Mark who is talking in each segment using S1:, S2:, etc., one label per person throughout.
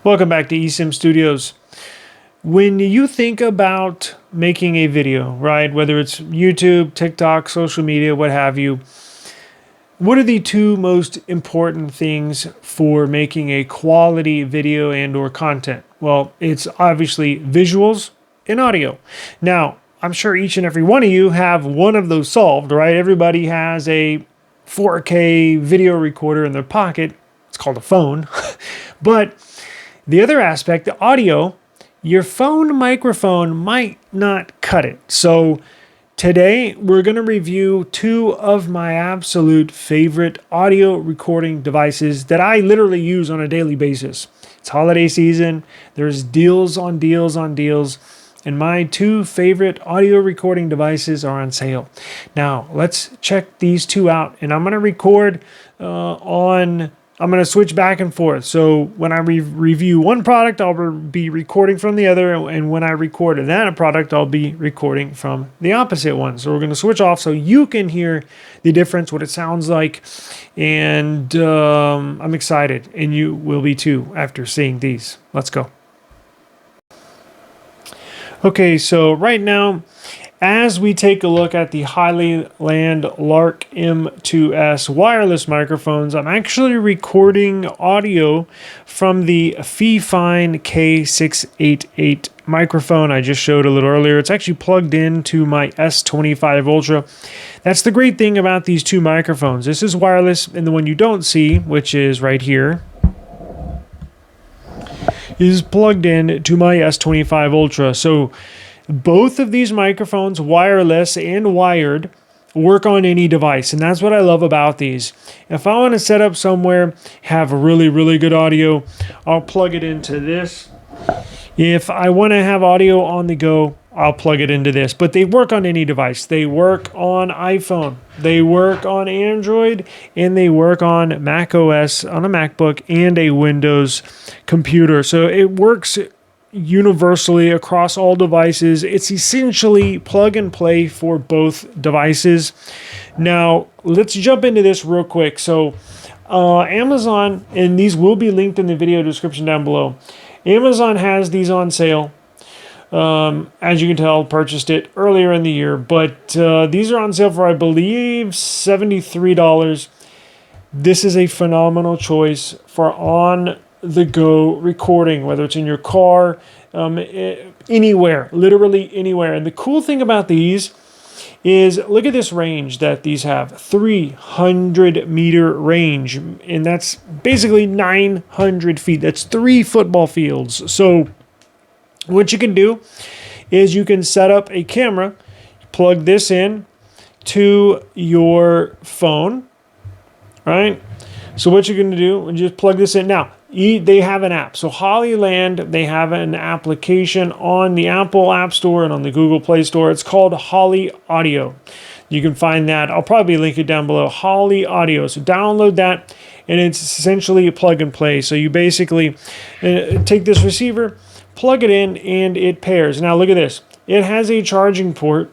S1: Welcome back to eSIM Studios. When you think about making a video, right, whether it's YouTube, TikTok, social media, what have you, what are the two most important things for making a quality video and or content? Well, it's obviously visuals and audio. Now, I'm sure each and every one of you have one of those solved, right? Everybody has a 4K video recorder in their pocket. It's called a phone. But the other aspect, the audio, your phone microphone might not cut it. So today we're going to review two of my absolute favorite audio recording devices that I literally use on a daily basis. It's holiday season. There's deals on deals on deals. And my two favorite audio recording devices are on sale. Now, let's check these two out. And I'm going to record I'm going to switch back and forth. So when I review one product, I'll be recording from the other. And when I record that product, I'll be recording from the opposite one. So we're going to switch off so you can hear the difference, what it sounds like. And I'm excited. And you will be too after seeing these. Let's go. Okay, so right now, as we take a look at the Hollyland Lark M2S wireless microphones, I'm actually recording audio from the Fifine K688 microphone I just showed a little earlier. It's actually plugged into my S25 Ultra. That's the great thing about these two microphones. This is wireless, and the one you don't see, which is right here, is plugged in to my S25 Ultra. So both of these microphones, wireless and wired, work on any device. And that's what I love about these. If I want to set up somewhere, have really, really good audio, I'll plug it into this. If I want to have audio on the go, I'll plug it into this. But they work on any device. They work on iPhone. They work on Android. And they work on Mac OS, on a MacBook, and a Windows computer. So it works universally across all devices. It's essentially plug and play for both devices. Now, let's jump into this real quick. So Amazon, and these will be linked in the video description down below. Amazon has these on sale. As you can tell, purchased it earlier in the year, but these are on sale for, I believe, $73. This is a phenomenal choice for on-the-go recording, whether it's in your car, anywhere, literally anywhere. And the cool thing about these is, look at this range that these have, 300-meter range, and that's basically 900 feet. That's 3 football fields. So what you can do is you can set up a camera, plug this in to your phone, right? So what you're going to do is just plug this in. Now, they have an app. So Hollyland, they have an application on the Apple App Store and on the Google Play Store. It's called Holly Audio. You can find that. I'll probably link it down below. Holly Audio. So download that, and it's essentially a plug and play. So you basically take this receiver, plug it in, and it pairs. Now look at this. It has a charging port.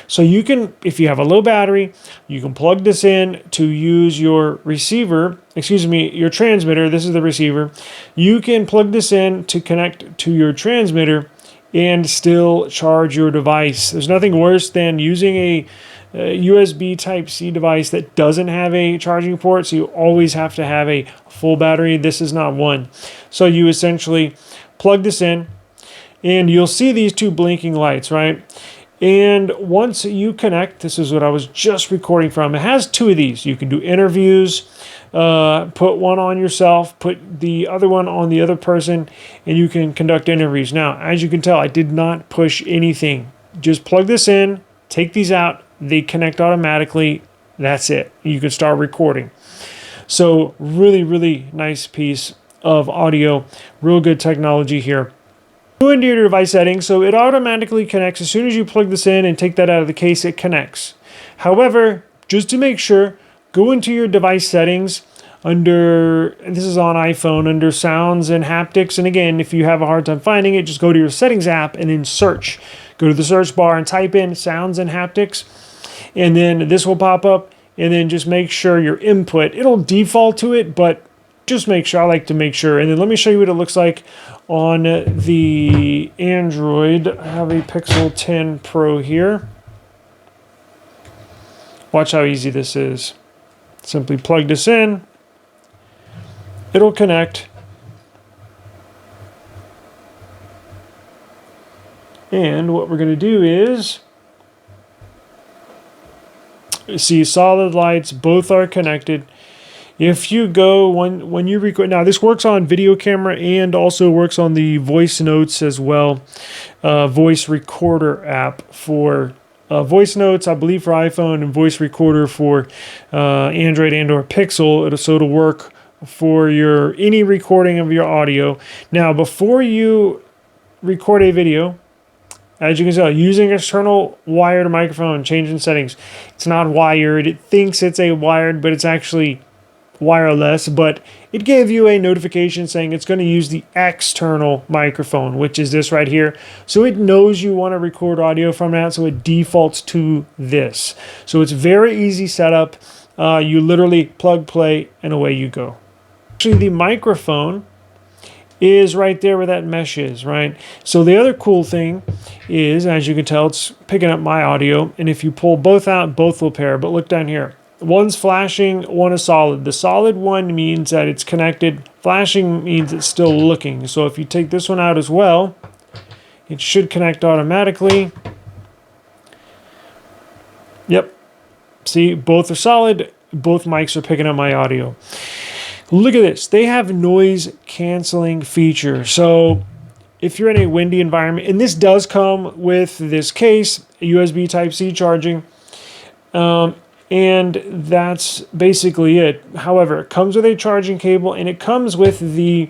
S1: So you can, if you have a low battery, you can plug this in to use your receiver, your transmitter. This is the receiver. You can plug this in to connect to your transmitter and still charge your device. There's nothing worse than using a USB Type-C device that doesn't have a charging port, so you always have to have a full battery. This is not one. So you essentially plug this in, and you'll see these two blinking lights, right? And once you connect, this is what I was just recording from. It has two of these. You can do interviews, put one on yourself, put the other one on the other person, and you can conduct interviews. Now, as you can tell, I did not push anything. Just plug this in, take these out, they connect automatically. That's it. You can start recording. So really, really nice piece of audio. Real good technology here. Go into your device settings, so it automatically connects. As soon as you plug this in and take that out of the case, it connects. However, just to make sure, go into your device settings under, this is on iPhone, under sounds and haptics. And again, if you have a hard time finding it, just go to your settings app and then search. Go to the search bar and type in sounds and haptics. And then this will pop up. And then just make sure your input, it'll default to it, but just make sure. I like to make sure. And then let me show you what it looks like on the Android. I have a Pixel 10 Pro here. Watch how easy this is. Simply plug this in. It'll connect. And what we're going to do is, see solid lights, both are connected. If you go, when you record, now this works on video camera and also works on the voice notes as well. Voice recorder app for voice notes, I believe for iPhone, and voice recorder for Android and or Pixel. So it'll work for your any recording of your audio. Now, before you record a video, as you can tell, using external wired microphone, changing settings. It's not wired. It thinks it's a wired, but it's actually wireless. But it gave you a notification saying it's going to use the external microphone, which is this right here. So it knows you want to record audio from that, so it defaults to this. So it's very easy setup. You literally plug, play, and away you go. Actually, the microphone is right there where that mesh is, right? So the other cool thing is, as you can tell, it's picking up my audio, and if you pull both out, both will pair. But look down here. One's flashing, one is solid. The solid one means that it's connected. Flashing means it's still looking. So if you take this one out as well, it should connect automatically. Yep. See, both are solid. Both mics are picking up my audio. Look at this. They have noise canceling feature. So if you're in a windy environment, and this does come with this case, USB Type-C charging, and that's basically it. However, it comes with a charging cable, and it comes with the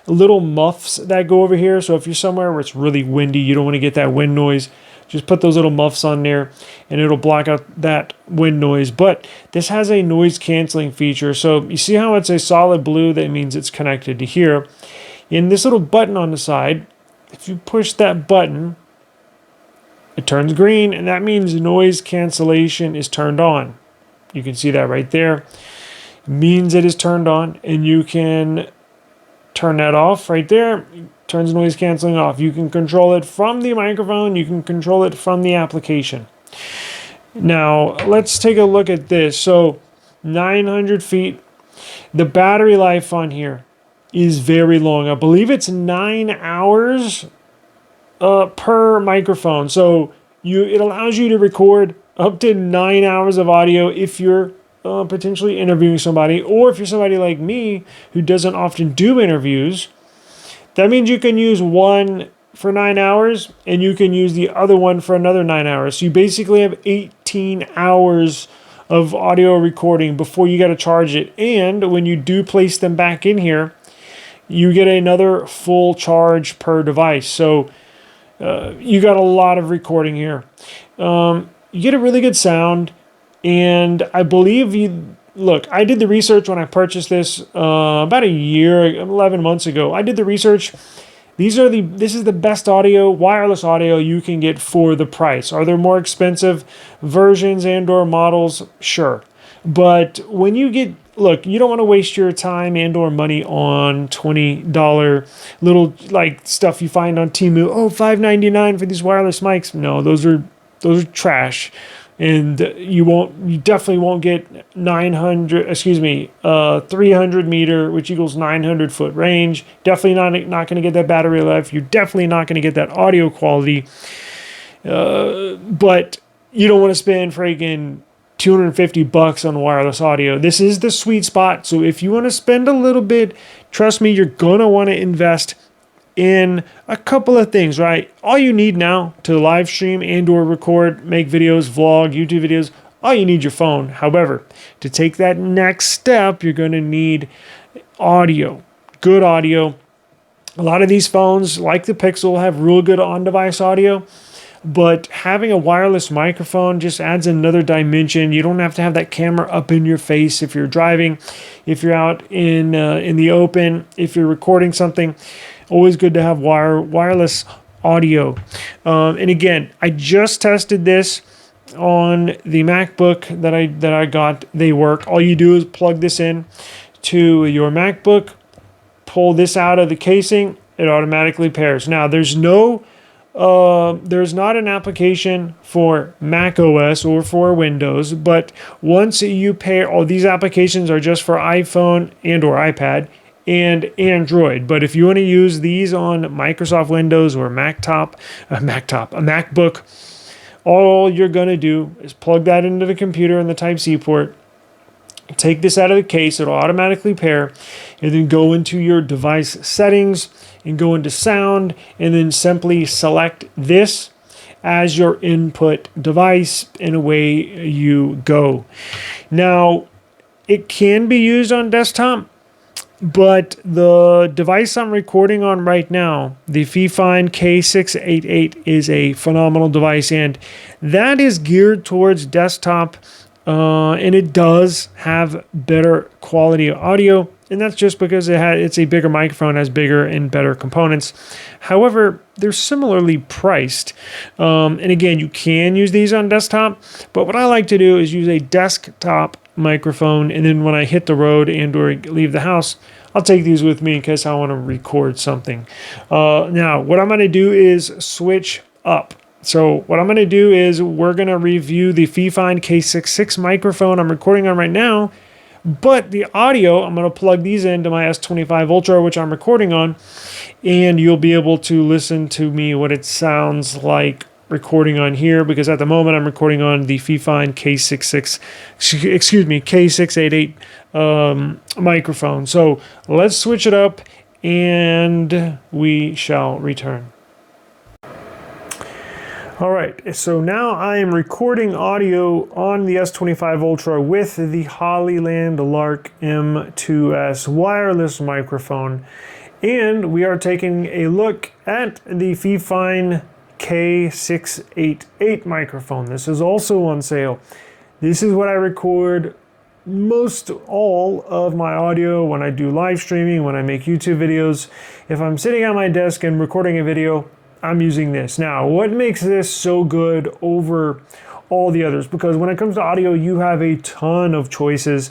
S1: little muffs that go over here. So if you're somewhere where it's really windy, you don't want to get that wind noise, just put those little muffs on there and it'll block out that wind noise. But this has a noise canceling feature. So you see how it's a solid blue? That means it's connected to here. In this little button on the side, if you push that button, it turns green, and that means noise cancellation is turned on. You can see that right there. It means it is turned on, and you can turn that off right there. Turns noise canceling off. You can control it from the microphone. You can control it from the application. Now, let's take a look at this. So, 900 feet. The battery life on here is very long. I believe it's 9 hours per microphone. So, it allows you to record up to 9 hours of audio if you're potentially interviewing somebody, or if you're somebody like me who doesn't often do interviews. That means you can use one for 9 hours and you can use the other one for another 9 hours. So you basically have 18 hours of audio recording before you got to charge it. And when you do place them back in here, you get another full charge per device. So you got a lot of recording here. You get a really good sound. And I believe look, I did the research when I purchased this about a year, 11 months ago. I did the research. This is the best audio, wireless audio you can get for the price. Are there more expensive versions and or models? Sure. But when you get, look, you don't want to waste your time and or money on $20 little like stuff you find on Temu. Oh, $5.99 for these wireless mics. No, those are trash. And you definitely won't get 300 meter, which equals 900 foot range. Definitely not going to get that battery life. You're definitely not going to get that audio quality. But you don't want to spend freaking $250 on wireless audio. This is the sweet spot. So if you want to spend a little bit, trust me, you're going to want to invest in a couple of things, right? All you need now to live stream and or record, make videos, vlog, YouTube videos, all you need your phone. However, to take that next step, you're going to need audio, good audio. A lot of these phones, like the Pixel, have real good on-device audio, but having a wireless microphone just adds another dimension. You don't have to have that camera up in your face if you're driving, if you're out in the open, if you're recording something. Always good to have wireless audio. And again, I just tested this on the MacBook that I got. They work. All you do is plug this in to your MacBook, pull this out of the casing, it automatically pairs. Now, there's not an application for Mac OS or for Windows, but once you pair, all these applications are just for iPhone and or iPad and Android. But if you want to use these on Microsoft Windows or a MacBook, all you're going to do is plug that into the computer in the Type-C port, take this out of the case, it'll automatically pair, and then go into your device settings and go into sound, and then simply select this as your input device, and away you go. Now, it can be used on desktop, but the device I'm recording on right now, the Fifine K688, is a phenomenal device, and that is geared towards desktop, and it does have better quality audio, and that's just because it's a bigger microphone, has bigger and better components. However, they're similarly priced, and again, you can use these on desktop, but what I like to do is use a desktop microphone, and then when I hit the road and or leave the house, I'll take these with me in case I want to record something. Now, what I'm going to do is switch up. So what I'm going to do is we're going to review the Fifine K688 microphone I'm recording on right now, but the audio, I'm going to plug these into my S25 Ultra, which I'm recording on, and you'll be able to listen to me what it sounds like recording on here, because at the moment I'm recording on the Fifine K688 microphone. So let's switch it up and we shall return. All right, so now I am recording audio on the S25 Ultra with the Hollyland Lark M2S wireless microphone, and we are taking a look at the Fifine K688 microphone. This is also on sale. This is what I record most all of my audio when I do live streaming, when I make YouTube videos. If I'm sitting at my desk and recording a video, I'm using this. Now, what makes this so good over all the others? Because when it comes to audio, you have a ton of choices.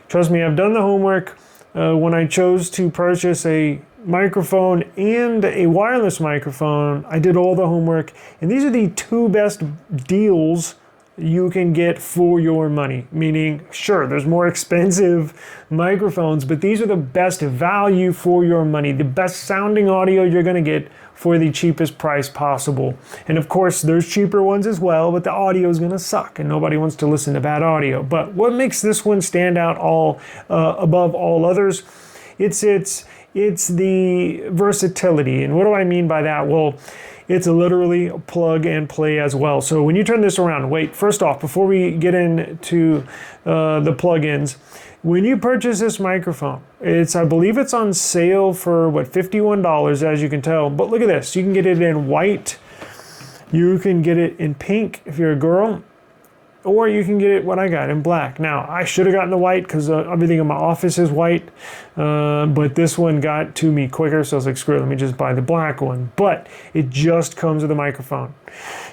S1: Trust me, I've done the homework. When I chose to purchase a microphone and a wireless microphone, I did all the homework, and these are the two best deals you can get for your money. Meaning, sure, there's more expensive microphones, but these are the best value for your money, the best sounding audio you're going to get for the cheapest price possible. And of course, there's cheaper ones as well, but the audio is going to suck, and nobody wants to listen to bad audio. But what makes this one stand out above all others? It's the versatility. And what do I mean by that? Well, it's literally plug and play as well. So when you turn this around, wait, first off, before we get into the plugins, when you purchase this microphone, I believe it's on sale for $51, as you can tell. But look at this, you can get it in white, you can get it in pink if you're a girl, or you can get it, what I got, in black. Now, I should have gotten the white because everything in my office is white, but this one got to me quicker, so I was like, screw it, let me just buy the black one. But it just comes with a microphone.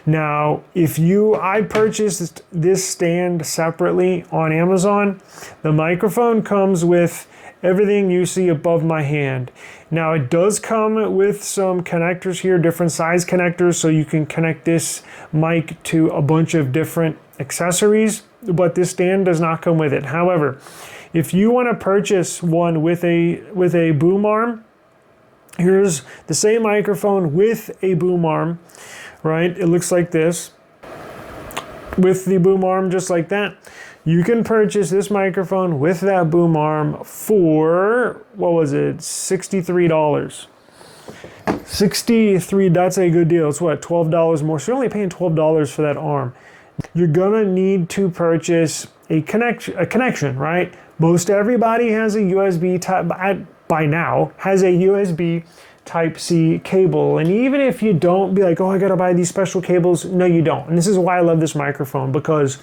S1: Now, I purchased this stand separately on Amazon. The microphone comes with everything you see above my hand. Now, it does come with some connectors here, different size connectors, so you can connect this mic to a bunch of different accessories, but this stand does not come with it. However, if you want to purchase one with a boom arm, here's the same microphone with a boom arm, right? It looks like this. With the boom arm just like that. You can purchase this microphone with that boom arm for, what was it, $63. $63, that's a good deal. It's what, $12 more? So you're only paying $12 for that arm. You're gonna need to purchase a connection, right? Most everybody has a USB type, by now, has a USB Type-C cable. And even if you don't, be like, oh, I gotta buy these special cables. No, you don't. And this is why I love this microphone, because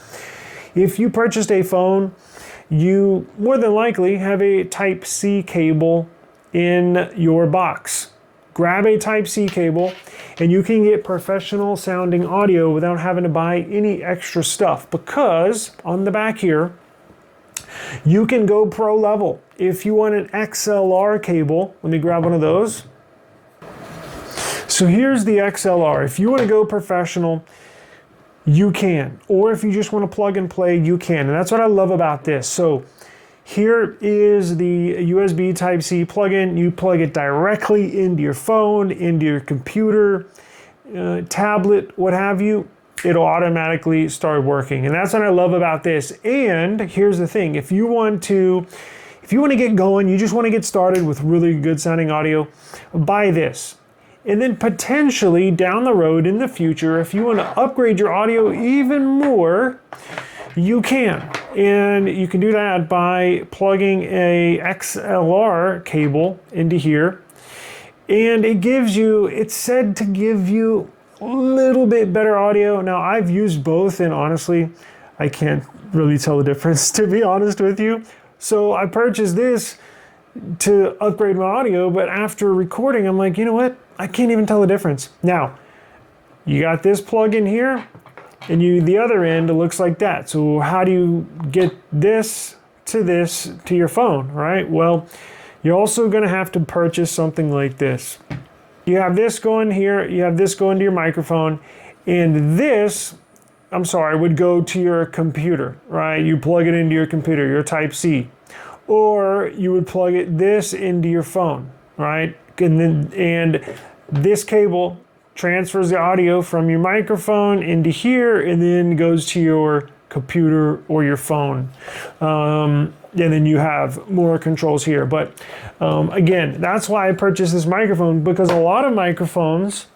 S1: if you purchased a phone, you more than likely have a Type-C cable in your box. Grab a Type-C cable and you can get professional sounding audio without having to buy any extra stuff, because on the back here, You can go pro level. If you want an XLR cable, let me grab one of those. So here's the XLR. If you want to go professional, you can. Or if you just want to plug and play, you can. And that's what I love about this. So here is the USB Type-C plug-in. You plug it directly into your phone, into your computer, tablet, what have you. It'll automatically start working. And that's what I love about this. And here's the thing. If you want to get going, you just want to get started with really good sounding audio, buy this. And then potentially down the road in the future, if you want to upgrade your audio even more, you can. And you can do that by plugging a XLR cable into here. And it's said to give you a little bit better audio. Now, I've used both, and honestly, I can't really tell the difference, to be honest with you. So I purchased this to upgrade my audio, but after recording, I'm like, you know what? I can't even tell the difference. Now, you got this plug in here, and the other end, it looks like that. So how do you get this to your phone, right? Well, you're also gonna have to purchase something like this. You have this going here, you have this going to your microphone, and this, would go to your computer, right? You plug it into your computer, your Type-C. Or you would plug this into your phone, right? And this cable transfers the audio from your microphone into here and then goes to your computer or your phone. And then you have more controls here. But again, that's why I purchased this microphone, because a lot of microphones,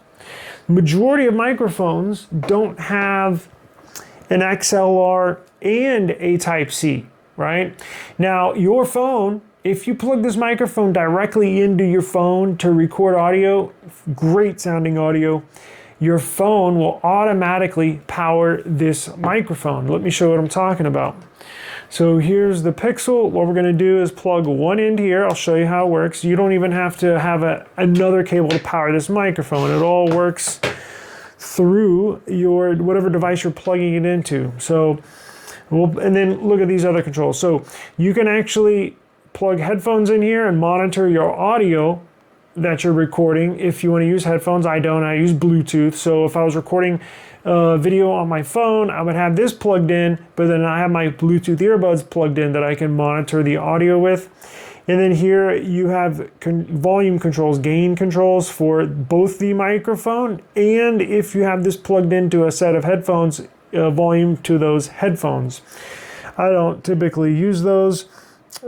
S1: majority of microphones don't have an XLR and a Type-C, right? Now, your phone, if you plug this microphone directly into your phone to record audio, great sounding audio, your phone will automatically power this microphone. Let me show you what I'm talking about. So here's the Pixel. What we're gonna do is plug one end here. I'll show you how it works. You don't even have to have another cable to power this microphone. It all works through your whatever device you're plugging it into. So, and then look at these other controls. So you can actually plug headphones in here and monitor your audio that you're recording. If you want to use headphones, I don't. I use Bluetooth. So if I was recording video on my phone, I would have this plugged in, but then I have my Bluetooth earbuds plugged in that I can monitor the audio with. And then here you have volume controls, gain controls for both the microphone, and if you have this plugged into a set of headphones, volume to those headphones. I don't typically use those.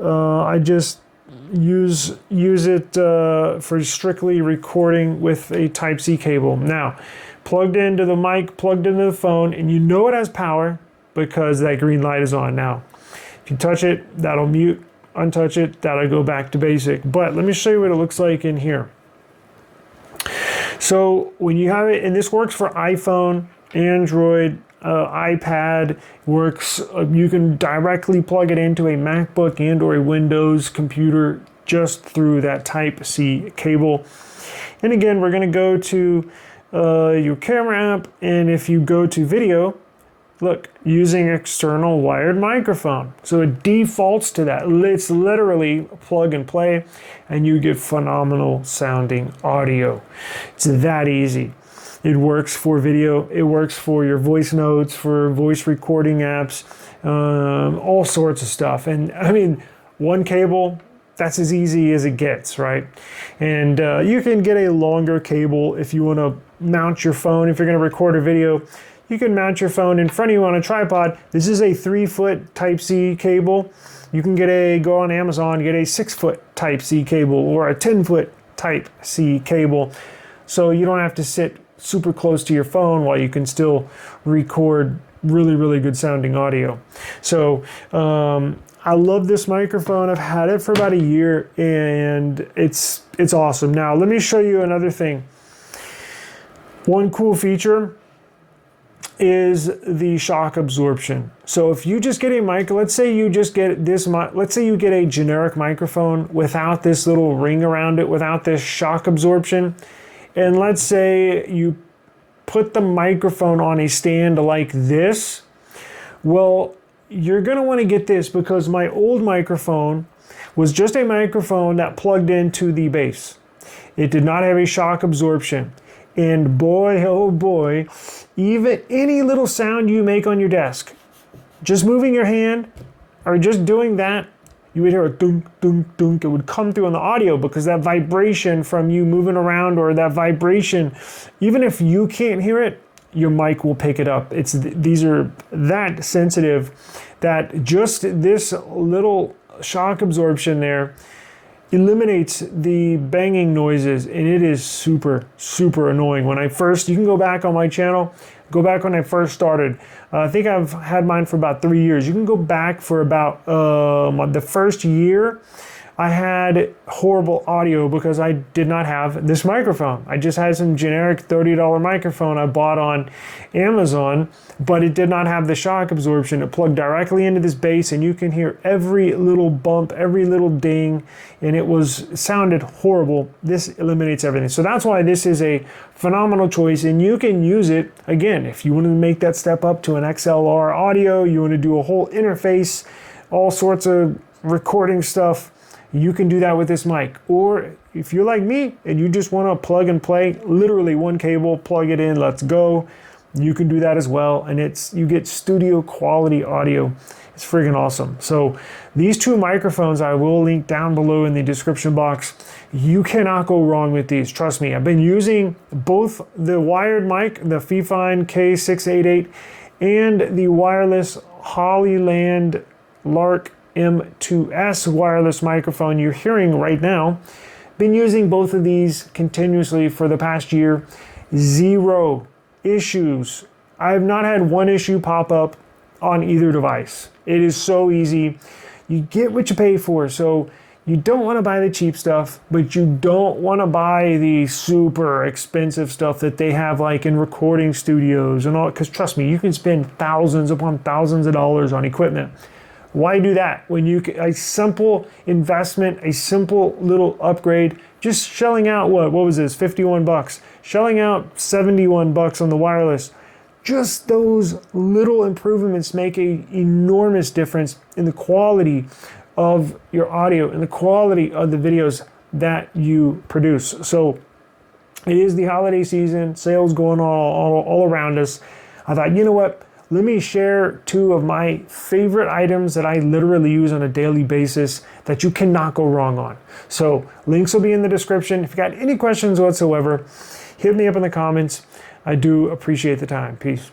S1: I just use it for strictly recording with a Type-C cable. Now, plugged into the mic, plugged into the phone, and you know it has power because that green light is on. Now, if you touch it, that'll mute. Untouch it, that'll go back to basic. But let me show you what it looks like in here. So when you have it, and this works for iPhone, Android, iPad, works. You can directly plug it into a MacBook and or a Windows computer just through that Type-C cable. And again, we're going to go to your camera app, and if you go to video, look, using external wired microphone. So it defaults to that. It's literally plug and play, and you get phenomenal sounding audio. It's that easy. It works for video, it works for your voice notes, for voice recording apps, all sorts of stuff. And I mean, one cable, that's as easy as it gets, right? And you can get a longer cable if you want to mount your phone. If you're going to record a video, you can mount your phone in front of you on a tripod. This is a 3-foot Type-C cable. You can go on Amazon, get a 6-foot Type-C cable or a 10-foot Type-C cable. So you don't have to sit super close to your phone while you can still record really, really good sounding audio. So I love this microphone. I've had it for about a year, and it's awesome. Now let me show you another thing. One cool feature is the shock absorption. So if you just get a mic, let's say you just get this, let's say you get a generic microphone without this little ring around it, without this shock absorption, and let's say you put the microphone on a stand like this, well, you're going to want to get this because my old microphone was just a microphone that plugged into the bass. It did not have a shock absorption. And boy, oh boy, even any little sound you make on your desk, just moving your hand or just doing that, you would hear a dunk, dunk, dunk. It would come through on the audio because that vibration from you moving around, or that vibration, even if you can't hear it, your mic will pick it up. These are that sensitive that just this little shock absorption there eliminates the banging noises, and it is super, super annoying. When I first, you can go back on my channel, go back when I first started. I think I've had mine for about 3 years. You can go back for about the first year. I had horrible audio because I did not have this microphone. I just had some generic $30 microphone I bought on Amazon, but it did not have the shock absorption. It plugged directly into this bass, and you can hear every little bump, every little ding, and it sounded horrible. This eliminates everything. So that's why this is a phenomenal choice, and you can use it, again, if you want to make that step up to an XLR audio, you want to do a whole interface, all sorts of recording stuff, you can do that with this mic. Or if you're like me and you just want to plug and play, literally one cable, plug it in, let's go. You can do that as well. And you get studio quality audio. It's friggin' awesome. So these two microphones I will link down below in the description box. You cannot go wrong with these. Trust me. I've been using both the wired mic, the Fifine K688, and the wireless Hollyland Lark M2S wireless microphone you're hearing right now. Been using both of these continuously for the past year. Zero issues. I have not had one issue pop up on either device. It is so easy. You get what you pay for. So you don't want to buy the cheap stuff, but you don't want to buy the super expensive stuff that they have like in recording studios and all, because trust me, you can spend thousands upon thousands of dollars on equipment. Why do that when you can, a simple investment, a simple little upgrade, just shelling out what was this, 51 bucks, shelling out 71 bucks on the wireless. Just those little improvements make an enormous difference in the quality of your audio and the quality of the videos that you produce. So it is the holiday season, sales going on all around us. I thought, you know what? Let me share two of my favorite items that I literally use on a daily basis that you cannot go wrong on. So links will be in the description. If you got any questions whatsoever, hit me up in the comments. I do appreciate the time. Peace.